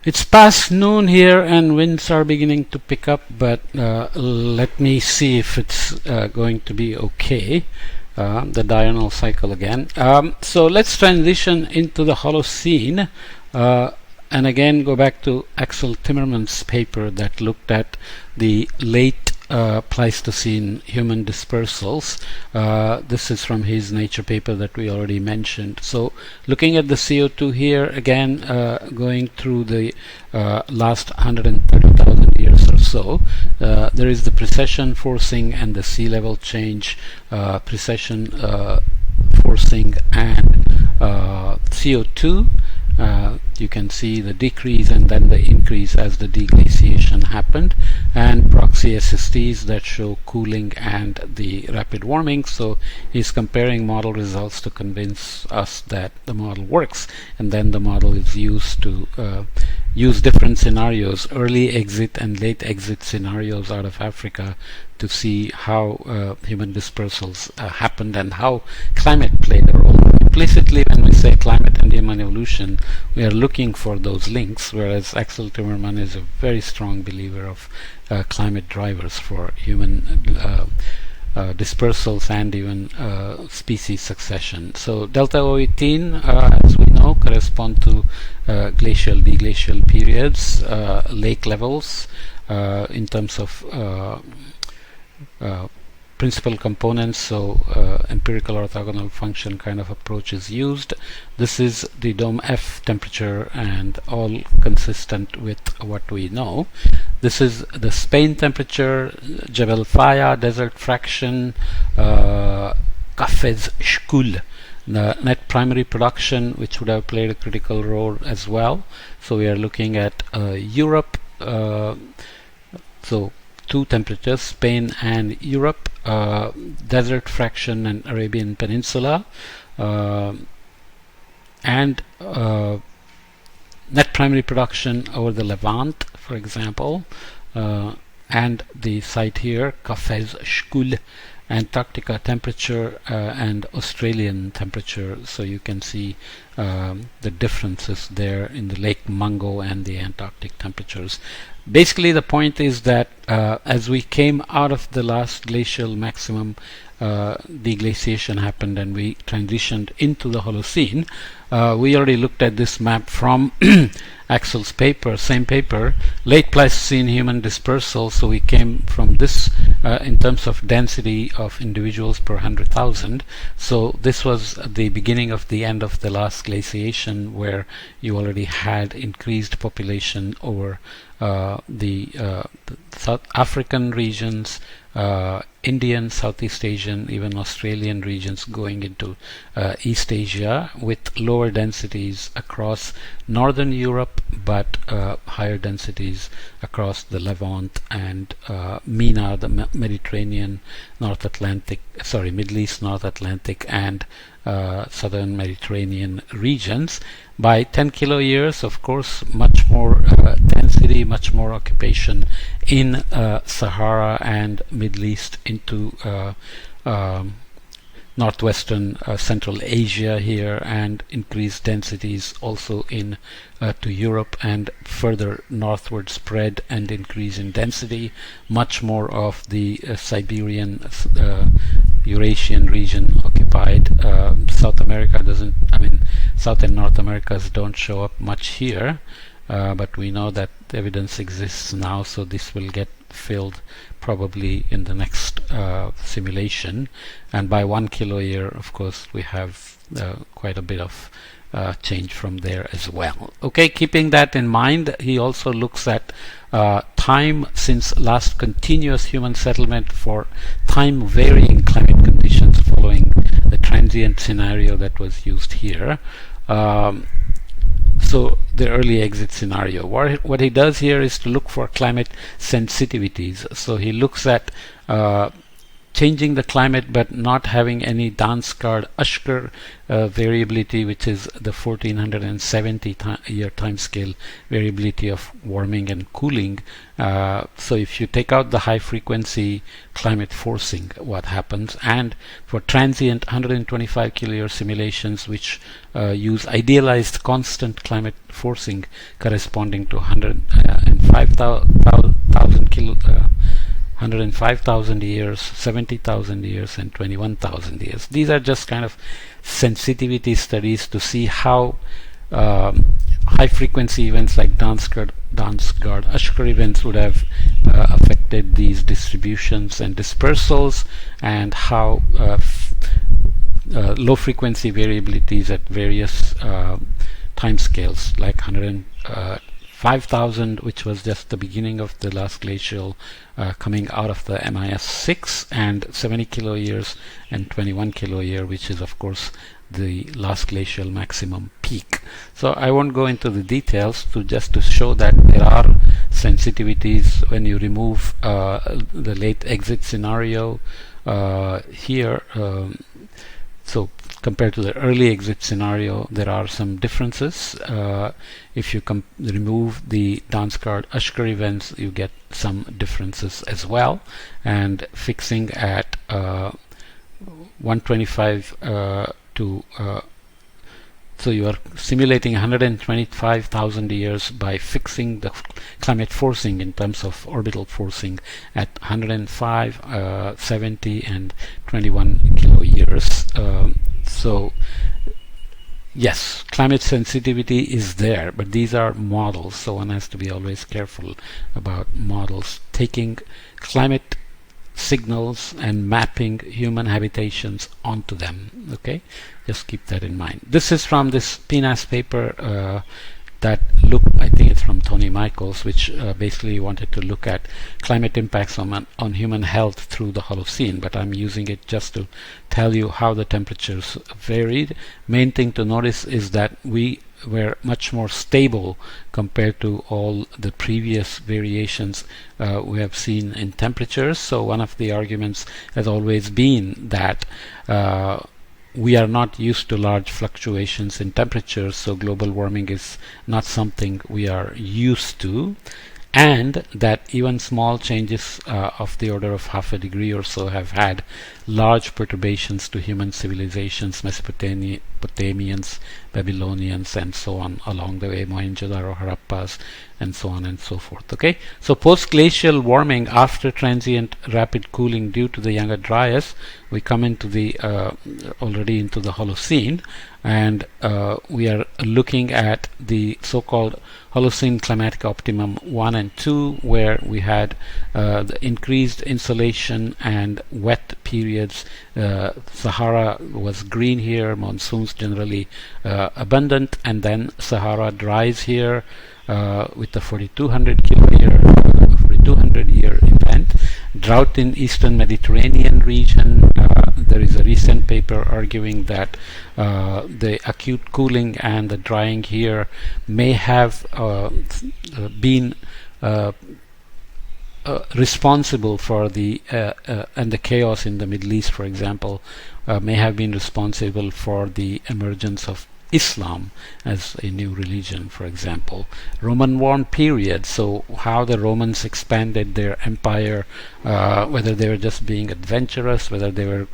It's past noon here and winds are beginning to pick up, but let me see if it's going to be okay. The diurnal cycle again. So let's transition into the Holocene and again go back to Axel Timmermann's paper that looked at the late Pleistocene human dispersals. This is from his Nature paper that we already mentioned. So looking at the CO2 here again, going through the last 130,000 years or so, there is the precession forcing and the sea level change, precession forcing and CO2. You can see the decrease and then the increase as the deglaciation happened, and proxy SSTs that show cooling and the rapid warming. So he's comparing model results to convince us that the model works, and then the model is used to use different scenarios, early exit and late exit scenarios out of Africa, to see how human dispersals happened and how climate played a role. Implicitly, when we say climate and human evolution, we are looking for those links, whereas Axel Timmermann is a very strong believer of climate drivers for human dispersals and even species succession. So delta O18, as we know, correspond to glacial deglacial periods, lake levels in terms of principal components. So empirical orthogonal function kind of approach is used. This is the dome F temperature and all consistent with what we know. This is the Spain temperature, Jebel Faya, desert fraction, Cafés Shkul, the net primary production, which would have played a critical role as well. So we are looking at Europe, so two temperatures, Spain and Europe, desert fraction and Arabian Peninsula, and net primary production over the Levant, for example, and the site here, Cafés Shkul, Antarctica temperature and Australian temperature. So you can see the differences there in the Lake Mungo and the Antarctic temperatures. Basically, the point is that as we came out of the last glacial maximum, deglaciation happened and we transitioned into the Holocene. We already looked at this map from Axel's paper, same paper, late Pleistocene human dispersal. So we came from this in terms of density of individuals per 100,000. So this was the beginning of the end of the last glaciation, where you already had increased population over the South African regions, Indian, Southeast Asian, even Australian regions going into East Asia, with lower densities across Northern Europe, but higher densities across the Levant and MENA, the Mediterranean, Middle East, North Atlantic, and Southern Mediterranean regions. By 10 kilo years, of course, much more density, much more occupation in Sahara and Middle East into northwestern Central Asia here, and increased densities also in to Europe, and further northward spread and increase in density. Much more of the Siberian Eurasian region occupied. South America doesn't, South and North Americas don't show up much here, but we know that evidence exists now, so this will get filled probably in the next simulation. And by 1 kilo year, of course, we have quite a bit of change from there as well. Okay, keeping that in mind, he also looks at time since last continuous human settlement for time varying climate conditions following the transient scenario that was used here. So the early exit scenario. What he does here is to look for climate sensitivities. So he looks at changing the climate but not having any Dansgaard-Oeschger variability, which is the 1470 year time scale variability of warming and cooling. So if you take out the high frequency climate forcing, what happens? And for transient 125 kiloyear simulations which use idealized constant climate forcing corresponding to 105,000 years, 70,000 years, and 21,000 years. These are just kind of sensitivity studies to see how high frequency events like Dansgaard-Oeschger events would have affected these distributions and dispersals, and how low frequency variabilities at various timescales like 105,000, which was just the beginning of the last glacial coming out of the MIS6, and 70 kiloyears and 21 kiloyear, which is of course the last glacial maximum peak. So I won't go into the details, just to show that there are sensitivities when you remove the late exit scenario here. So compared to the early exit scenario, there are some differences. If you remove the Dansgaard-Oeschger events, you get some differences as well. And fixing at 125 so you are simulating 125,000 years by fixing the climate forcing in terms of orbital forcing at 105, 70, and 21 kiloyears. So yes, climate sensitivity is there, but these are models, so one has to be always careful about models taking climate signals and mapping human habitations onto them. Okay, just keep that in mind. This is from this PNAS paper that I think it's from Tony Michaels, which basically wanted to look at climate impacts on human health through the Holocene, but I'm using it just to tell you how the temperatures varied. Main thing to notice is that we were much more stable compared to all the previous variations we have seen in temperatures. So one of the arguments has always been that we are not used to large fluctuations in temperatures, so global warming is not something we are used to, and that even small changes of the order of half a degree or so have had large perturbations to human civilizations, Mesopotamians, Babylonians, and so on along the way, Mohenjo-daro, Harappas, and so on and so forth. Okay, so post-glacial warming after transient rapid cooling due to the Younger Dryas, we come into the already into the Holocene, and we are looking at the so-called Holocene climatic optimum 1 and 2, where we had the increased insolation and wet periods. Sahara was green here, monsoons generally abundant, and then Sahara dries here with the 4200 year event. Drought in eastern Mediterranean region. There is a recent paper arguing that the acute cooling and the drying here may have been responsible for the and the chaos in the Middle East, for example, may have been responsible for the emergence of Islam as a new religion, for example. Roman warm period, so how the Romans expanded their empire, whether they were just being adventurous, whether they were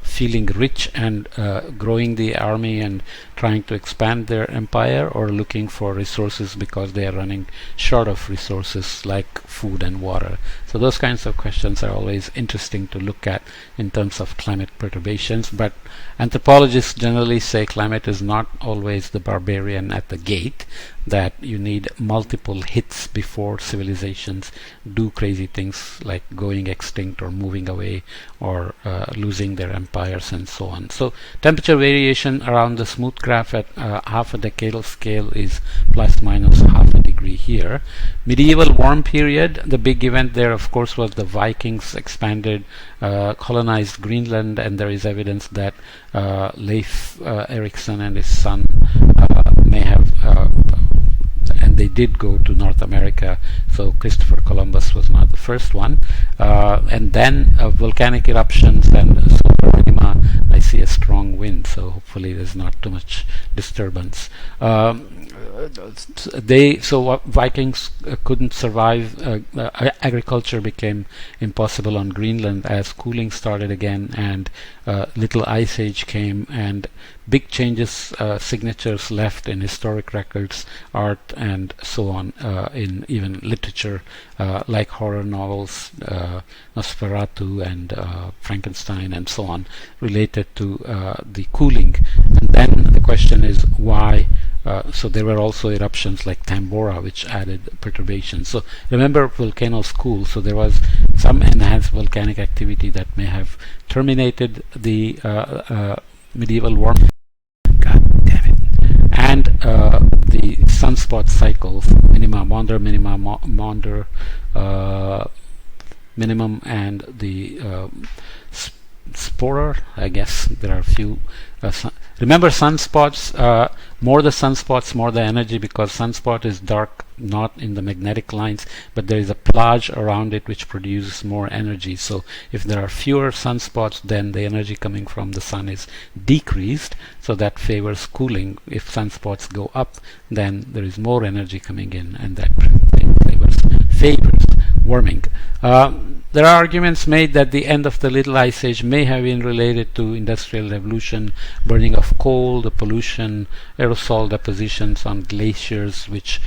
feeling rich and growing the army and trying to expand their empire, or looking for resources because they are running short of resources like food and water. So those kinds of questions are always interesting to look at in terms of climate perturbations, but anthropologists generally say climate is not always the barbarian at the gate, that you need multiple hits before civilizations do crazy things like going extinct or moving away or losing their empires and so on. So temperature variation around the smooth graph at half a decadal scale is plus minus half a degree here. Medieval warm period, the big event there of course was the Vikings expanded, colonized Greenland, and there is evidence that Leif Erikson and his son may have and they did go to North America, so Christopher Columbus was not the first one. And then volcanic eruptions and solar minima, I see a strong wind, so hopefully there's not too much disturbance. Vikings couldn't survive. Agriculture became impossible on Greenland as cooling started again, and little ice age came, and big changes, signatures left in historic records, art, and so on, in even literature, like horror novels, Nosferatu and Frankenstein and so on, related to the cooling. And then the question is why. So there were also eruptions like Tambora, which added perturbations. So remember, volcanoes cool, so there was some enhanced volcanic activity that may have terminated the medieval warming. God damn it. And the sunspot cycles, minima, Maunder minima, Maunder minimum, and the Sporer. I guess there are a few. Remember, sunspots, more the sunspots, more the energy, because sunspot is dark, not in the magnetic lines, but there is a plage around it which produces more energy. So if there are fewer sunspots, then the energy coming from the sun is decreased, so that favors cooling. If sunspots go up, then there is more energy coming in, and that favors warming. There are arguments made that the end of the Little Ice Age may have been related to Industrial Revolution, burning of coal, the pollution, aerosol depositions on glaciers, which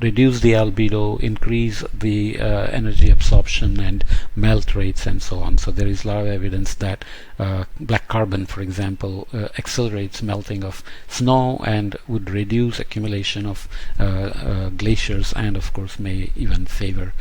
reduce the albedo, increase the energy absorption and melt rates, and so on. So there is a lot of evidence that black carbon, for example, accelerates melting of snow and would reduce accumulation of glaciers, and of course may even favor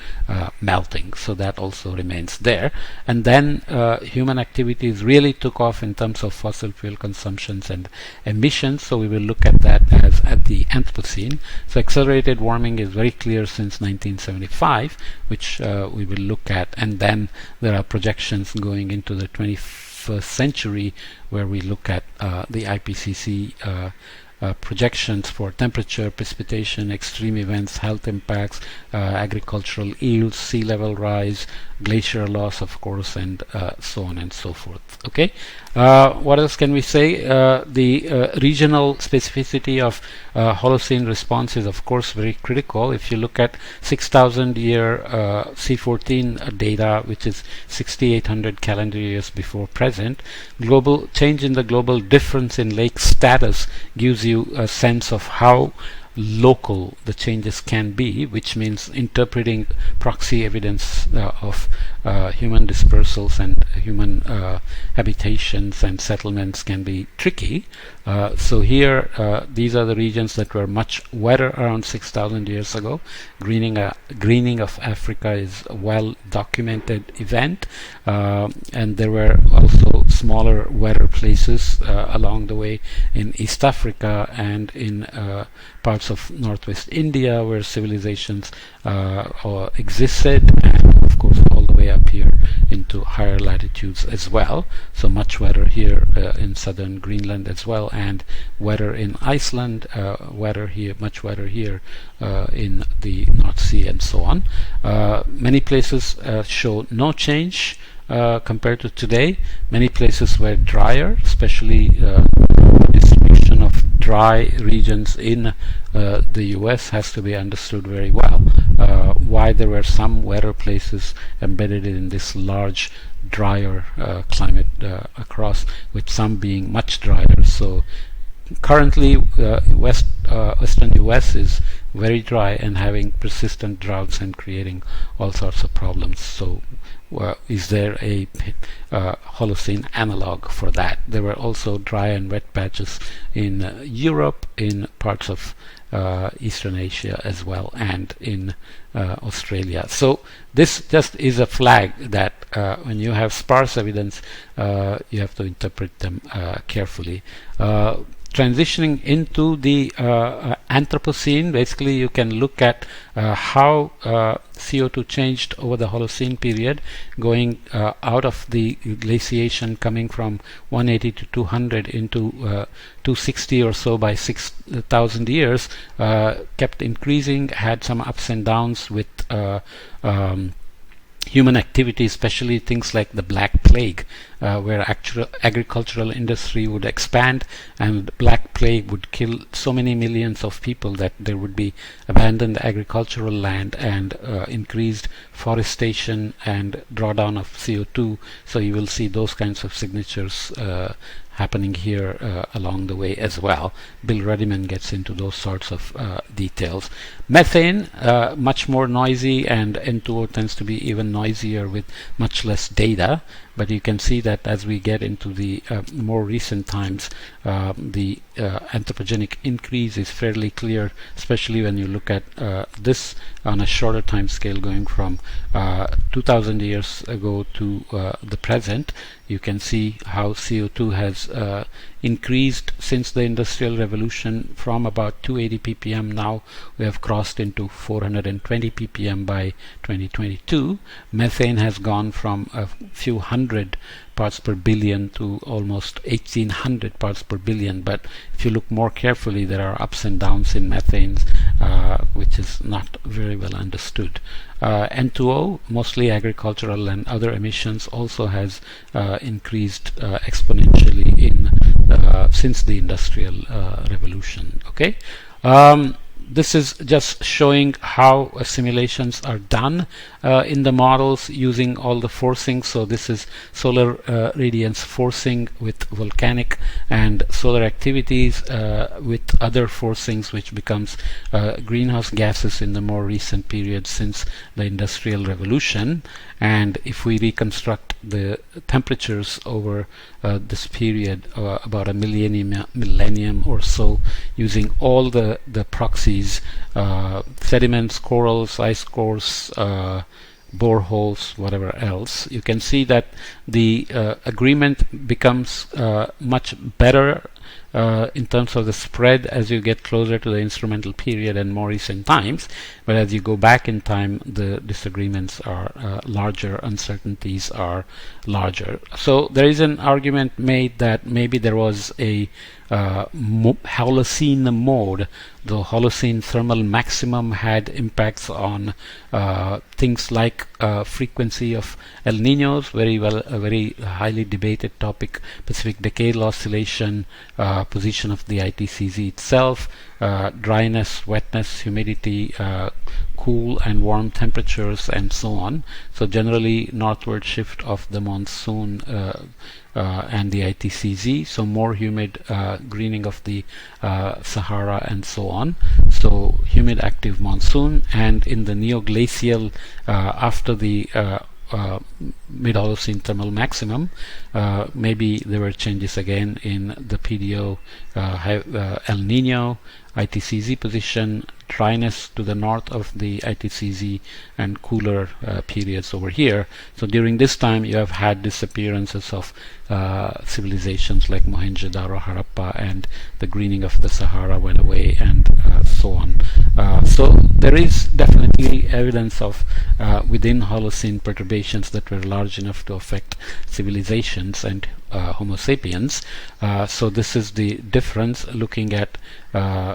melting. So that also remains there. And then human activities really took off in terms of fossil fuel consumptions and emissions. So we will look at that as at the Anthropocene. So accelerated warming is very clear since 1975, which we will look at. And then there are projections going into the 21st century where we look at the IPCC projections for temperature, precipitation, extreme events, health impacts, agricultural yields, sea level rise, glacier loss, of course, and so on and so forth. Okay, what else can we say? The regional specificity of Holocene response is, of course, very critical. If you look at 6,000 year C14 data, which is 6,800 calendar years before present, global change in the global difference in lake status gives you a sense of how local the changes can be, which means interpreting proxy evidence of human dispersals and human habitations and settlements can be tricky. So here these are the regions that were much wetter around 6,000 years ago. Greening of Africa is a well documented event, and there were also smaller wetter places along the way in East Africa and in parts of northwest India where civilizations existed, and of course all the way up here into higher latitudes as well. So much wetter here in southern Greenland as well, and wetter in Iceland, wetter here, much wetter here in the North Sea, and so on. Many places show no change compared to today. Many places were drier, especially distribution of dry regions in the US has to be understood very well. Why there were some wetter places embedded in this large drier climate across, with some being much drier. So currently western US is very dry and having persistent droughts and creating all sorts of problems. So is there a Holocene analog for that? There were also dry and wet patches in Europe, in parts of Eastern Asia as well, and in Australia. So this just is a flag that when you have sparse evidence, you have to interpret them carefully. transitioning into the Anthropocene, basically you can look at how CO2 changed over the Holocene period, going out of the glaciation, coming from 180 to 200 into 260 or so by 6,000 years, kept increasing, had some ups and downs with human activity, especially things like the Black Plague, where actual agricultural industry would expand, and Black Plague would kill so many millions of people that there would be abandoned agricultural land and increased forestation and drawdown of CO2. So you will see those kinds of signatures happening here along the way as well. Bill Ruddiman gets into those sorts of details. Methane, much more noisy, and N2O tends to be even noisier with much less data. But you can see that as we get into the more recent times, the anthropogenic increase is fairly clear, especially when you look at this on a shorter time scale, going from 2,000 years ago to the present. You can see how CO2 has increased since the Industrial Revolution from about 280 ppm. Now we have crossed into 420 ppm by 2022. Methane has gone from a few hundred parts per billion to almost 1800 parts per billion. But if you look more carefully, there are ups and downs in methanes, which is not very well understood. N2O, mostly agricultural and other emissions, also has increased exponentially in since the Industrial Revolution. Okay. This is just showing how simulations are done in the models using all the forcing. So this is solar radiance forcing with volcanic and solar activities with other forcings, which becomes greenhouse gases in the more recent period since the Industrial Revolution. And if we reconstruct the temperatures over this period, about a millennium or so, using all the proxies, sediments, corals, ice cores, boreholes, whatever else, you can see that the agreement becomes much better in terms of the spread as you get closer to the instrumental period and more recent times. But as you go back in time, the disagreements are larger, uncertainties are larger. So there is an argument made that maybe there was a Holocene mode. The Holocene thermal maximum had impacts on things like frequency of El Niños, a very highly debated topic, Pacific Decadal Oscillation, position of the ITCZ itself, dryness, wetness, humidity, cool and warm temperatures, and so on. So generally northward shift of the monsoon and the ITCZ, so more humid, greening of the Sahara, and so on. So humid active monsoon, and in the neoglacial after the mid-Holocene thermal maximum, maybe there were changes again in the PDO, El Nino, ITCZ position, dryness to the north of the ITCZ, and cooler periods over here. So during this time you have had disappearances of civilizations like Mohenjo-Daro, Harappa, and the greening of the Sahara went away, and so on. So there is definitely evidence of within Holocene perturbations that were large enough to affect civilizations and Homo sapiens. So this is the difference, looking at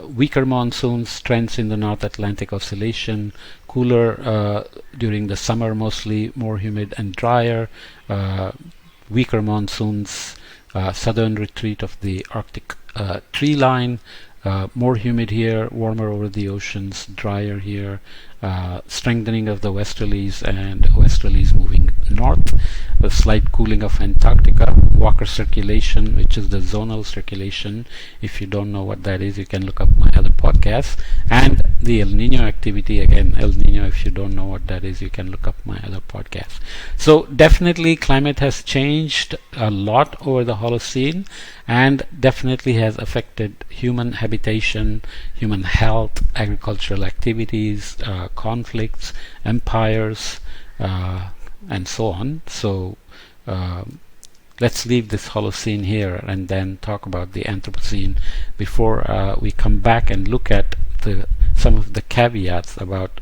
weaker monsoons, trends in the North Atlantic Oscillation, cooler during the summer, mostly more humid and drier, weaker monsoons, southern retreat of the Arctic tree line, more humid here, warmer over the oceans, drier here, strengthening of the westerlies and westerlies moving north, a slight cooling of Antarctica, Walker circulation, which is the zonal circulation. If you don't know what that is, you can look up my other podcasts. And the El Nino activity, again, El Nino, if you don't know what that is, you can look up my other podcasts. So definitely climate has changed a lot over the Holocene, and definitely has affected human habitation, human health, agricultural activities, conflicts, empires, and so on. So let's leave this Holocene here and then talk about the Anthropocene before we come back and look at some of the caveats about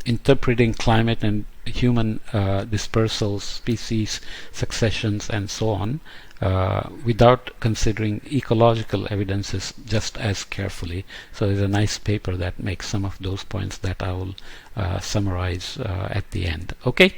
interpreting climate and human dispersals, species successions, and so on, without considering ecological evidences just as carefully. So there's a nice paper that makes some of those points that I will summarize at the end. Okay.